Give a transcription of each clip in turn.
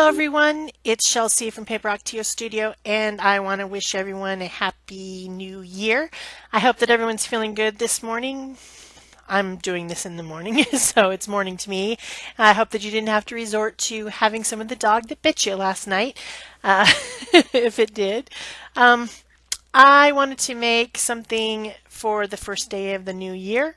everyone, it's Shel from Paper Rock TO Studio, and I want to wish everyone a happy new year. I hope that everyone's feeling good this morning. I'm doing this in the morning, so it's morning to me. I hope that you didn't have to resort to having some of the dog that bit you last night, uh, if it did. Um, I wanted to make something for the first day of the new year,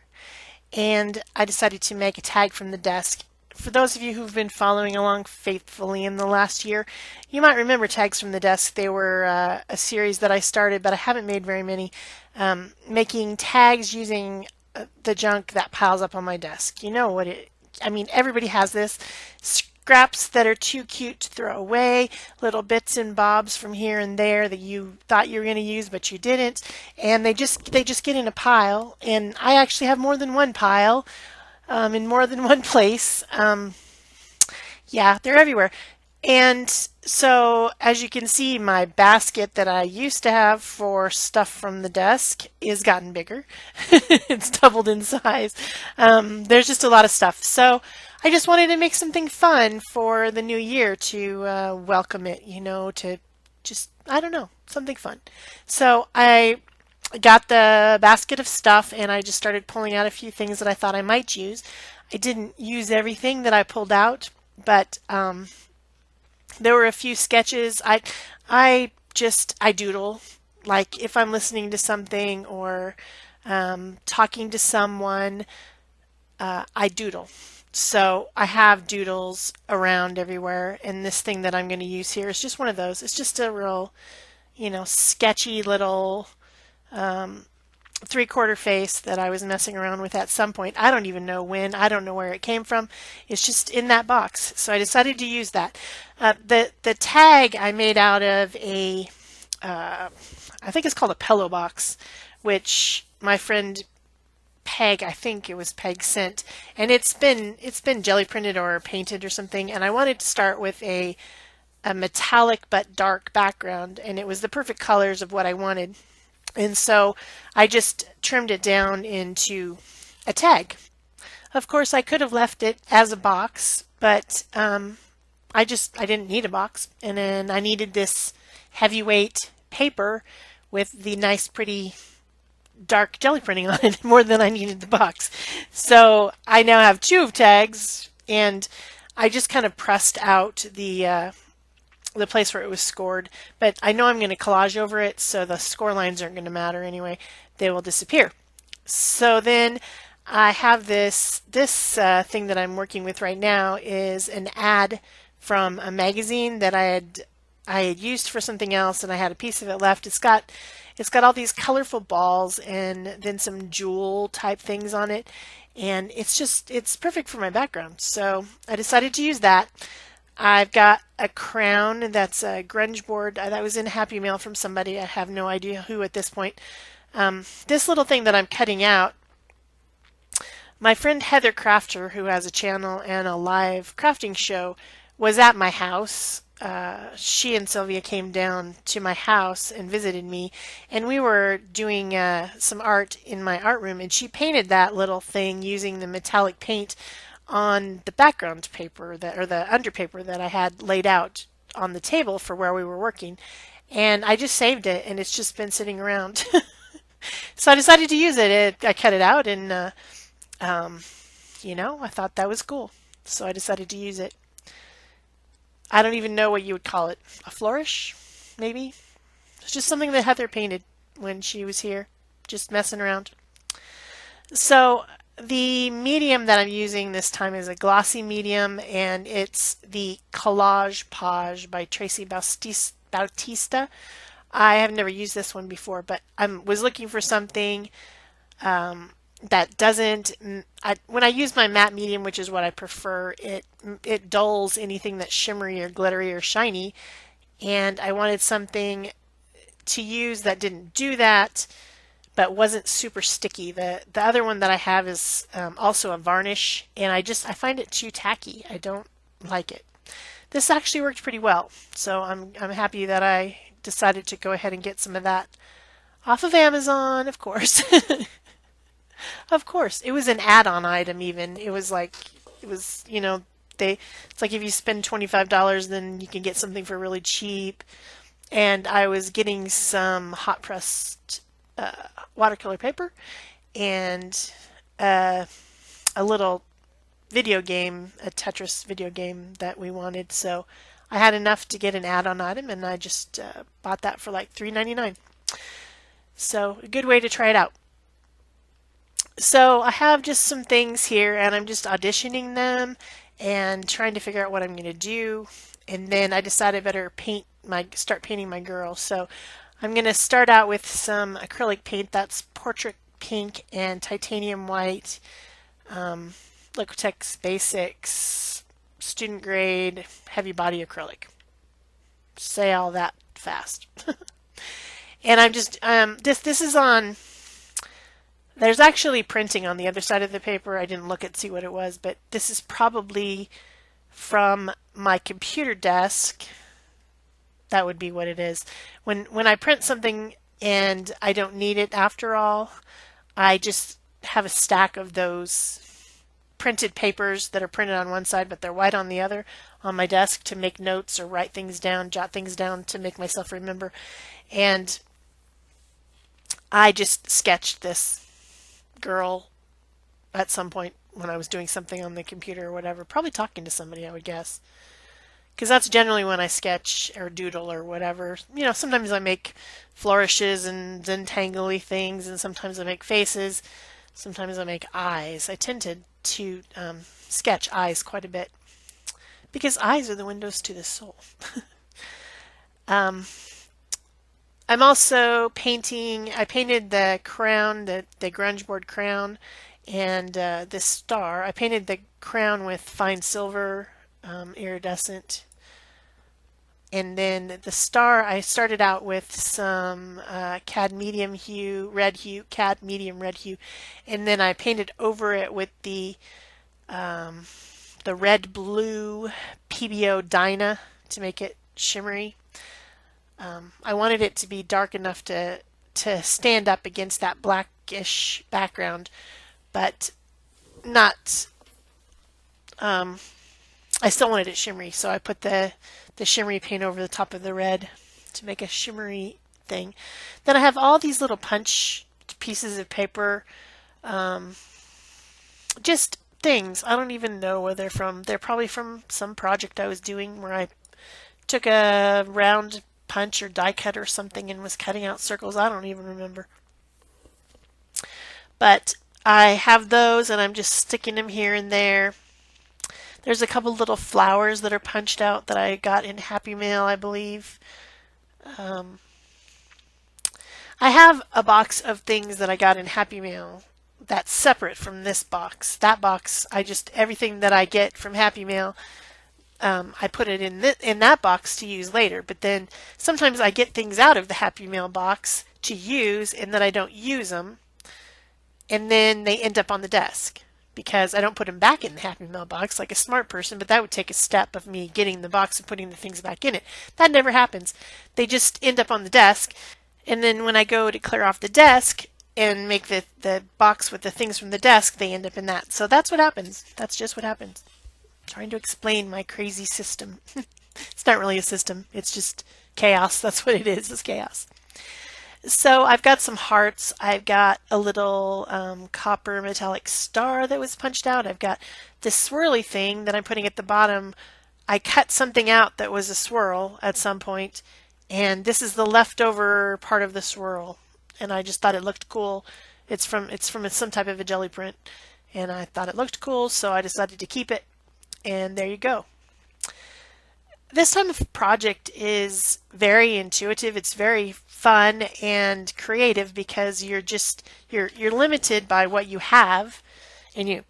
and I decided to make a tag from the desk. For those of you who've been following along faithfully in the last year, you might remember tags from the desk. They were a series that I started, but I haven't made very many. Making tags using the junk that piles up on my desk. You know what it, I mean, everybody has this. Scraps that are too cute to throw away, little bits and bobs from here and there that you thought you were going to use but you didn't, and they just get in a pile. And I actually have more than one pile in more than one place. Yeah, they're everywhere. And so, as you can see, my basket that I used to have for stuff from the desk is gotten bigger. It's doubled in size. There's just a lot of stuff. So, I just wanted to make something fun for the new year to welcome it, to just, I don't know, something fun. So, I got the basket of stuff and I just started pulling out a few things that I thought I might use. I didn't use everything that I pulled out, but there were a few sketches. I doodle, like if I'm listening to something or talking to someone, I doodle. So I have doodles around everywhere, and this thing that I'm going to use here is just one of those. It's just a real, sketchy little three-quarter face that I was messing around with at some point. I don't even know when. I don't know where it came from. It's just in that box. So I decided to use that. The tag I made out of I think it's called a pillow box, which my friend Peg, I think it was Peg, sent, and it's been jelly printed or painted or something. And I wanted to start with a metallic but dark background, and it was the perfect colors of what I wanted. And so I just trimmed it down into a tag. Of course, I could have left it as a box, but I didn't need a box. And then I needed this heavyweight paper with the nice, pretty dark jelly printing on it more than I needed the box. So I now have two tags, and I just kind of pressed out the place where it was scored, but I know I'm going to collage over it, so the score lines aren't going to matter anyway. They will disappear. So then I have this thing that I'm working with right now is an ad from a magazine that I had used for something else, and I had a piece of it left. It's got all these colorful balls and then some jewel type things on it, and it's perfect for my background. So I decided to use that. I've got a crown that's a grunge board that was in Happy Mail from somebody. I have no idea who at this point. This little thing that I'm cutting out, my friend Heather Crafter, who has a channel and a live crafting show, was at my house. She and Sylvia came down to my house and visited me, and we were doing some art in my art room, and she painted that little thing using the metallic paint on the background paper or the underpaper that I had laid out on the table for where we were working. And I just saved it, and it's just been sitting around. So I decided to use it. I cut it out, and I thought that was cool. So I decided to use it. I don't even know what you would call it. A flourish, maybe? It's just something that Heather painted when she was here, just messing around. So the medium that I'm using this time is a glossy medium, and it's the Collage Page by Tracy Bautista. I have never used this one before, but I was looking for something that doesn't. When I use my matte medium, which is what I prefer, it dulls anything that's shimmery or glittery or shiny, and I wanted something to use that didn't do that but wasn't super sticky. The other one that I have is also a varnish, and I find it too tacky. I don't like it. This actually worked pretty well, so I'm happy that I decided to go ahead and get some of that off of Amazon, of course. Of course, it was an add-on item even. It was like, it was, it's like if you spend $25, then you can get something for really cheap. And I was getting some hot pressed watercolor paper and a little video game, a Tetris video game that we wanted. So I had enough to get an add-on item, and I just bought that for like $3.99. So a good way to try it out. So I have just some things here, and I'm just auditioning them and trying to figure out what I'm going to do. And then I decided I better start painting my girl. So I'm going to start out with some acrylic paint. That's portrait pink and titanium white, Liquitex Basics, student grade, heavy body acrylic. Say all that fast. And I'm just this is on. There's actually printing on the other side of the paper. I didn't look and see what it was, but this is probably from my computer desk. That would be what it is. When I print something and I don't need it after all, I just have a stack of those printed papers that are printed on one side but they're white on the other on my desk to make notes or write things down, jot things down to make myself remember. And I just sketched this girl at some point when I was doing something on the computer or whatever, probably talking to somebody, I would guess. Because that's generally when I sketch or doodle or whatever. You know, sometimes I make flourishes and tangly things, and sometimes I make faces. Sometimes I make eyes. I tend to sketch eyes quite a bit because eyes are the windows to the soul. I'm also painting. I painted the crown, the grunge board crown, and this star. I painted the crown with fine silver, iridescent. And then the star, I started out with some cad medium red hue, and then I painted over it with the red blue PBO Dyna to make it shimmery. I wanted it to be dark enough to stand up against that blackish background, but not. I still wanted it shimmery, so I put the shimmery paint over the top of the red to make a shimmery thing. Then I have all these little punch pieces of paper, just things. I don't even know where they're from. They're probably from some project I was doing where I took a round punch or die cut or something and was cutting out circles. I don't even remember. But I have those and I'm just sticking them here and there. There's a couple little flowers that are punched out that I got in Happy Mail, I believe. I have a box of things that I got in Happy Mail that's separate from this box. That box, everything that I get from Happy Mail, I put it in that box to use later. But then sometimes I get things out of the Happy Mail box to use and then I don't use them. And then they end up on the desk because I don't put them back in the Happy Mail box like a smart person, but that would take a step of me getting the box and putting the things back in it. That never happens. They just end up on the desk. And then when I go to clear off the desk and make the box with the things from the desk, they end up in that. So that's what happens. That's just what happens. Trying to explain my crazy system. It's not really a system. It's just chaos. That's what it is. It's chaos. So I've got some hearts. I've got a little copper metallic star that was punched out. I've got this swirly thing that I'm putting at the bottom. I cut something out that was a swirl at some point, and this is the leftover part of the swirl. And I just thought it looked cool. It's from some type of a jelly print, and I thought it looked cool, so I decided to keep it. And there you go. This time of project is very intuitive. It's very fun and creative because you're limited by what you have, and you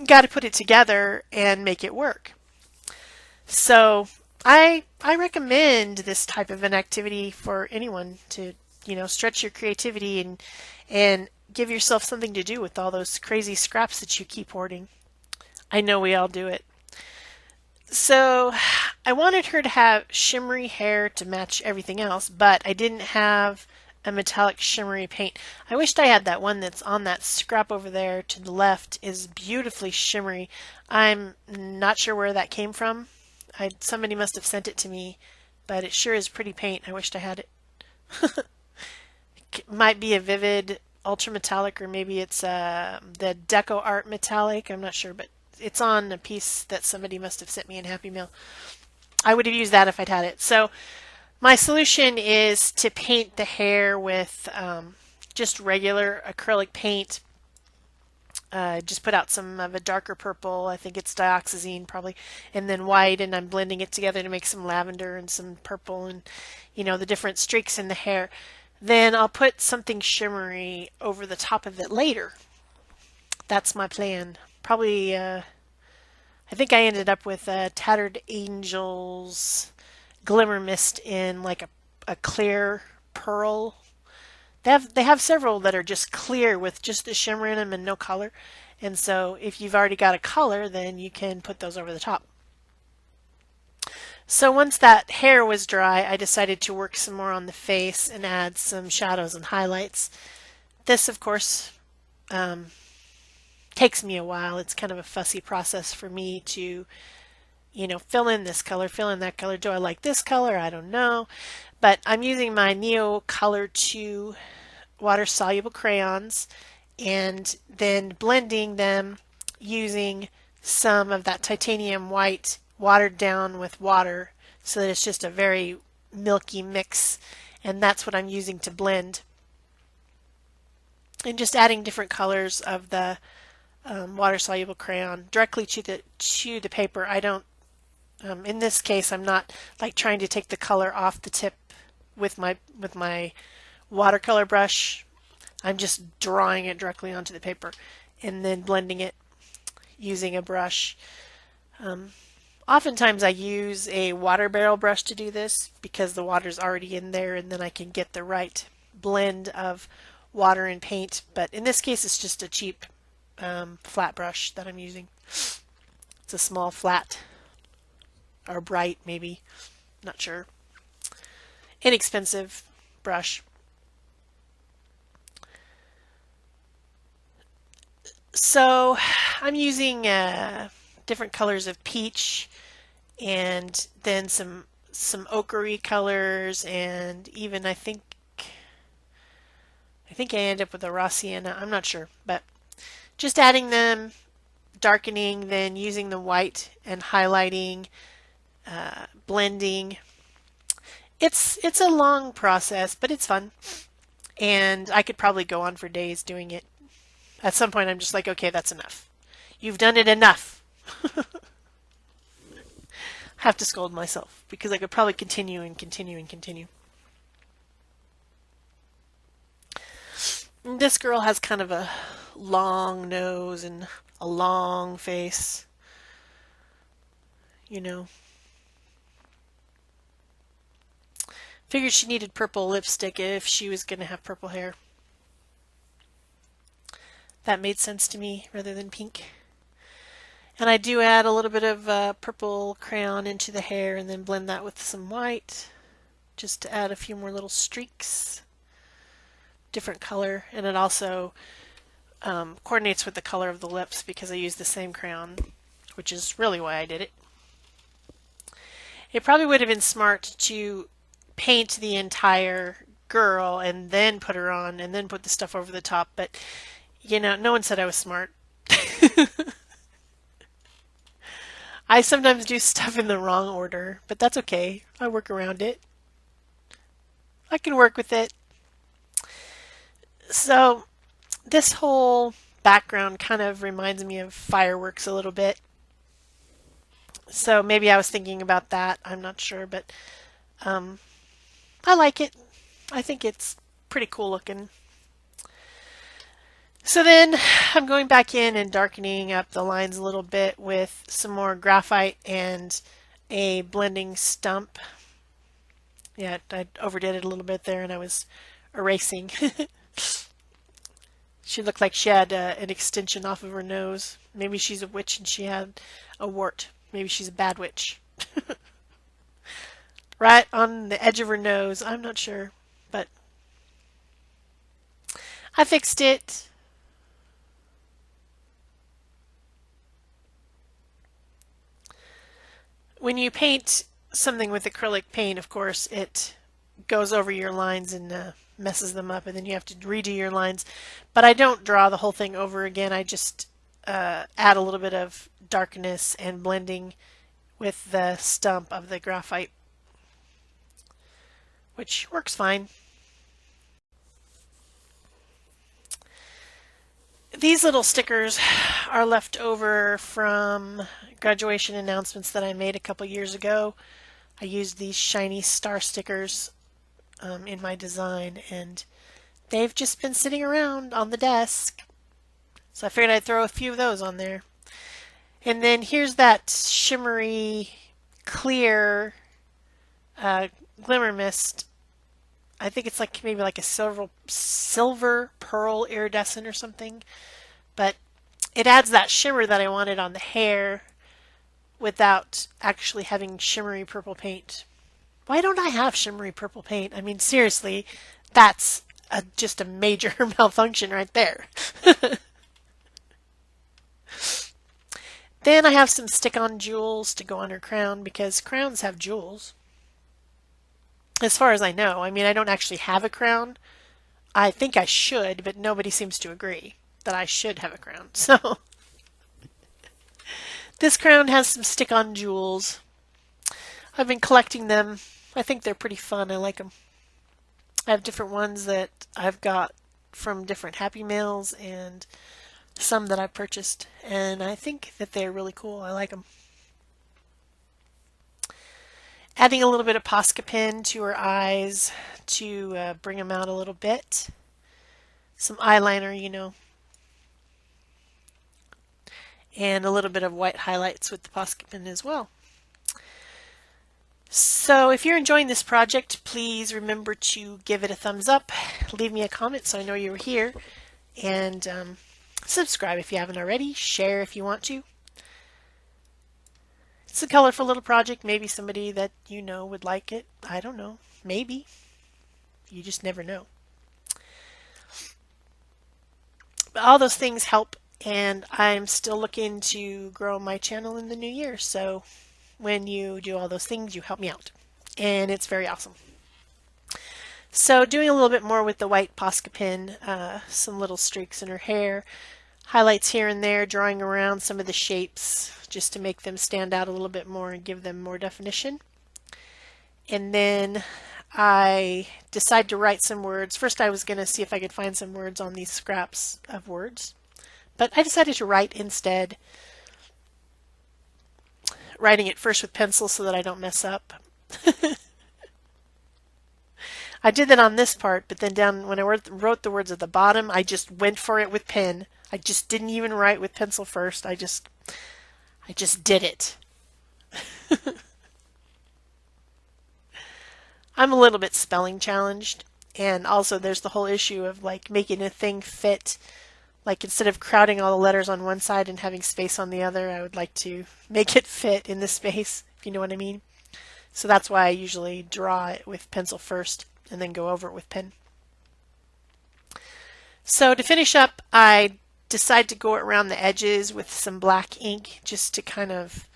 got to put it together and make it work. So I recommend this type of an activity for anyone to stretch your creativity and give yourself something to do with all those crazy scraps that you keep hoarding. I know we all do it. So I wanted her to have shimmery hair to match everything else, but I didn't have a metallic shimmery paint. I wished I had that one that's on that scrap over there to the left is beautifully shimmery. I'm not sure where that came from. Somebody must have sent it to me, but it sure is pretty paint. I wished I had it. It might be a vivid ultra metallic, or maybe it's the Deco Art metallic. I'm not sure, but it's on a piece that somebody must have sent me in Happy Mail. I would have used that if I'd had it. So my solution is to paint the hair with just regular acrylic paint. Just put out some of a darker purple, I think it's dioxazine probably, and then white, and I'm blending it together to make some lavender and some purple and, you know, the different streaks in the hair. Then I'll put something shimmery over the top of it later. That's my plan. Probably, I think I ended up with Tattered Angels Glimmer Mist in like a clear pearl. They have several that are just clear with just the shimmer in them and no color. And so if you've already got a color, then you can put those over the top. So once that hair was dry, I decided to work some more on the face and add some shadows and highlights. This, of course, takes me a while. It's kind of a fussy process for me to, you know, fill in this color, fill in that color. Do I like this color? I don't know. But I'm using my Neo Color 2 water-soluble crayons and then blending them using some of that titanium white watered down with water so that it's just a very milky mix, and that's what I'm using to blend. And just adding different colors of the water-soluble crayon directly to the paper. I don't in this case I'm not like trying to take the color off the tip with my watercolor brush. I'm just drawing it directly onto the paper and then blending it using a brush. Oftentimes I use a water barrel brush to do this because the water's already in there and then I can get the right blend of water and paint. But in this case it's just a cheap flat brush that I'm using. It's a small flat or bright maybe, not sure. Inexpensive brush. So I'm using different colors of peach and then some ochre colors, and even I think I end up with a raw sienna. I'm not sure, but just adding them, darkening, then using the white and highlighting, blending. It's a long process, but it's fun, and I could probably go on for days doing it. At some point, I'm just like, okay, that's enough. You've done it enough. I have to scold myself because I could probably continue and continue and continue. And this girl has kind of a long nose and a long face, you know. Figured she needed purple lipstick if she was going to have purple hair. That made sense to me rather than pink. And I do add a little bit of purple crayon into the hair and then blend that with some white just to add a few more little streaks. Different color, and it also coordinates with the color of the lips because I use the same crayon, which is really why I did it. It probably would have been smart to paint the entire girl and then put her on and then put the stuff over the top, but you know, no one said I was smart. I sometimes do stuff in the wrong order, but that's okay. I work around it. I can work with it. So this whole background kind of reminds me of fireworks a little bit. So maybe I was thinking about that. I'm not sure, but I like it. I think it's pretty cool looking. So then I'm going back in and darkening up the lines a little bit with some more graphite and a blending stump. Yeah, I overdid it a little bit there and I was erasing. She looked like she had an extension off of her nose. Maybe she's a witch and she had a wart. Maybe she's a bad witch. Right on the edge of her nose. I'm not sure, but I fixed it. When you paint something with acrylic paint, of course, it goes over your lines and messes them up, and then you have to redo your lines. But I don't draw the whole thing over again. I just add a little bit of darkness and blending with the stump of the graphite, which works fine. These little stickers are left over from graduation announcements that I made a couple years ago. I used these shiny star stickers in my design, and they've just been sitting around on the desk. So I figured I'd throw a few of those on there. And then here's that shimmery, clear glimmer mist. I think it's like maybe like a silver pearl iridescent or something. But it adds that shimmer that I wanted on the hair without actually having shimmery purple paint. Why don't I have shimmery purple paint? I mean, seriously, that's just a major malfunction right there. Then I have some stick-on jewels to go on her crown because crowns have jewels. As far as I know. I mean, I don't actually have a crown. I think I should, but nobody seems to agree that I should have a crown. So this crown has some stick-on jewels. I've been collecting them. I think they're pretty fun. I like them. I have different ones that I've got from different Happy Meals and some that I purchased, and I think that they're really cool. I like them. Adding a little bit of Posca pen to her eyes to bring them out a little bit. Some eyeliner, you know. And a little bit of white highlights with the Posca pen as well. So if you're enjoying this project, please remember to give it a thumbs up, leave me a comment so I know you were here, and subscribe if you haven't already, share if you want to. It's a colorful little project. Maybe somebody that you know would like it. I don't know. Maybe. You just never know. But all those things help, and I'm still looking to grow my channel in the new year. So when you do all those things, you help me out. And it's very awesome. So doing a little bit more with the white Posca pen, some little streaks in her hair, highlights here and there, drawing around some of the shapes just to make them stand out a little bit more and give them more definition. And then I decided to write some words. First I was going to see if I could find some words on these scraps of words, but I decided to write instead, writing it first with pencil so that I don't mess up. I did that on this part, but then down when I wrote the words at the bottom, I just went for it with pen. I just didn't even write with pencil first. I just did it. I'm a little bit spelling challenged, and also there's the whole issue of like making a thing fit. Like instead of crowding all the letters on one side and having space on the other, I would like to make it fit in the space, if you know what I mean. So that's why I usually draw it with pencil first and then go over it with pen. So to finish up, I decide to go around the edges with some black ink just to kind of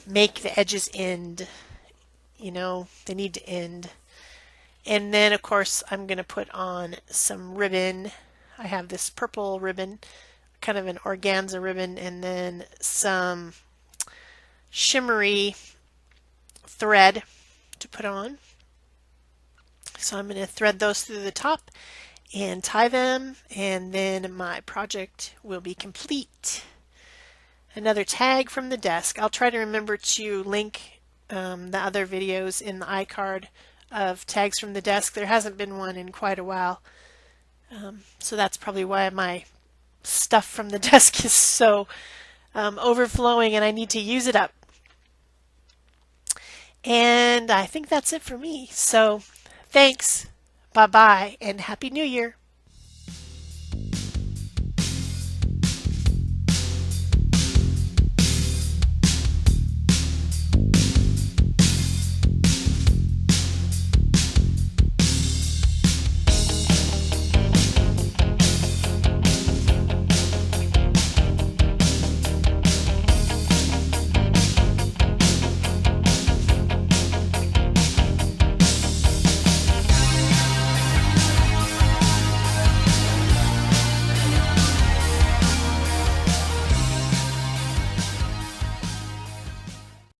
make the edges end. You know, they need to end. And then, of course, I'm going to put on some ribbon. I have this purple ribbon, kind of an organza ribbon, and then some shimmery thread to put on. So I'm going to thread those through the top and tie them, and then my project will be complete. Another tag from the desk. I'll try to remember to link the other videos in the iCard of tags from the desk. There hasn't been one in quite a while, so that's probably why my stuff from the desk is so overflowing and I need to use it up. And I think that's it for me. So thanks, bye-bye, and Happy New Year.